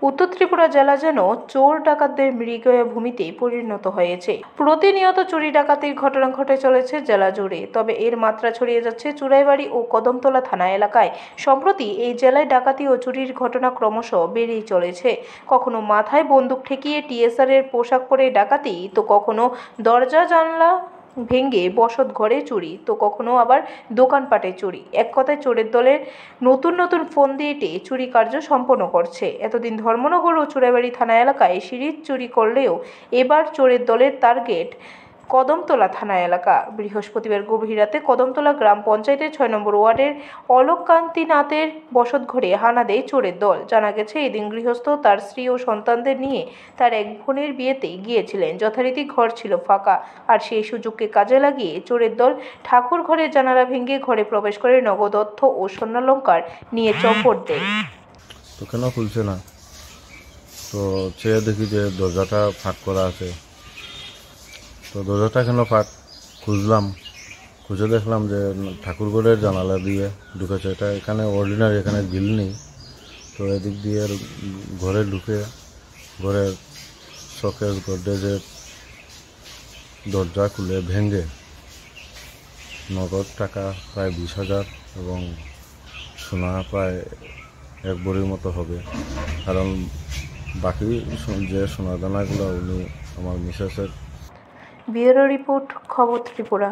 উত্তর ত্রিপুরা জেলা যেন চোর ডাকাতদের মৃগয়াভূমিতে পরিণত হয়েছে। প্রতিনিয়ত চুরি ডাকাতির ঘটনা ঘটে চলেছে জেলা জুড়ে। তবে এর মাত্রা ছড়িয়ে যাচ্ছে চুরাইবাড়ি ও কদমতলা থানা এলাকায়। সম্প্রতি এই জেলায় ডাকাতি ও চুরির ঘটনা ক্রমশ বেড়েই চলেছে। কখনো মাথায় বন্দুক ঠেকিয়ে টিএসআর এর পোশাক পরে ডাকাতি, তো কখনো দরজা জানলা ভেঙে বসত ঘরে চুরি, তো কখনো আবার দোকানপাটে চুরি। এক কথায় চোরের দলের নতুন নতুন ফোন দিয়ে চুরি কার্য সম্পন্ন করছে। এতদিন ধর্মনগর ও চুরাইবাড়ি থানা এলাকায় সিঁড়ির চুরি করলেও এবার চোরের দলের টার্গেট কদমতলা থানা এলাকা। বৃহস্পতিবার গভীর রাতে কদমতলা গ্রাম পঞ্চায়েতের ৬ নম্বর ওয়ার্ডের অলোক কান্তি নাথের বসতঘরে হানা দেয় চোরের দল। জানা গেছে, এদিন গৃহস্থ তার স্ত্রী ও সন্তানদের নিয়ে তার এক বোনের বিয়েতে গিয়েছিলেন। যথারীতি ঘর ছিল ফাঁকা, আর সেই সুযোগকে কাজে লাগিয়ে চোরের দল ঠাকুর ঘরের জানালা ভেঙে ঘরে প্রবেশ করে নগদ অর্থ ও স্বর্ণালঙ্কার নিয়ে চম্পট দেয়। তো কেন খুলছে না? তো চেয়ে দেখি যে দরজাটা ফাঁক করা আছে। তো দরজাটা কেন ফাঁক খুঁজলাম, খুঁজে দেখলাম যে ঠাকুরঘরের জানালা দিয়ে ঢুকেছে। এটা এখানে অর্ডিনারি, এখানে গ্রিল নেই। তো এদিক দিয়ে ঘরে ঢুকে ঘরের শোকেস গডরেজের দরজা খুলে ভেঙে নগদ টাকা প্রায় 20,000 এবং সোনা প্রায় 1 ভরির মতো হবে। কারণ বাকি যে সোনাদানাগুলো উনি আমার মিসেসের। ব্যুরো রিপোর্ট, খবর ত্রিপুরা।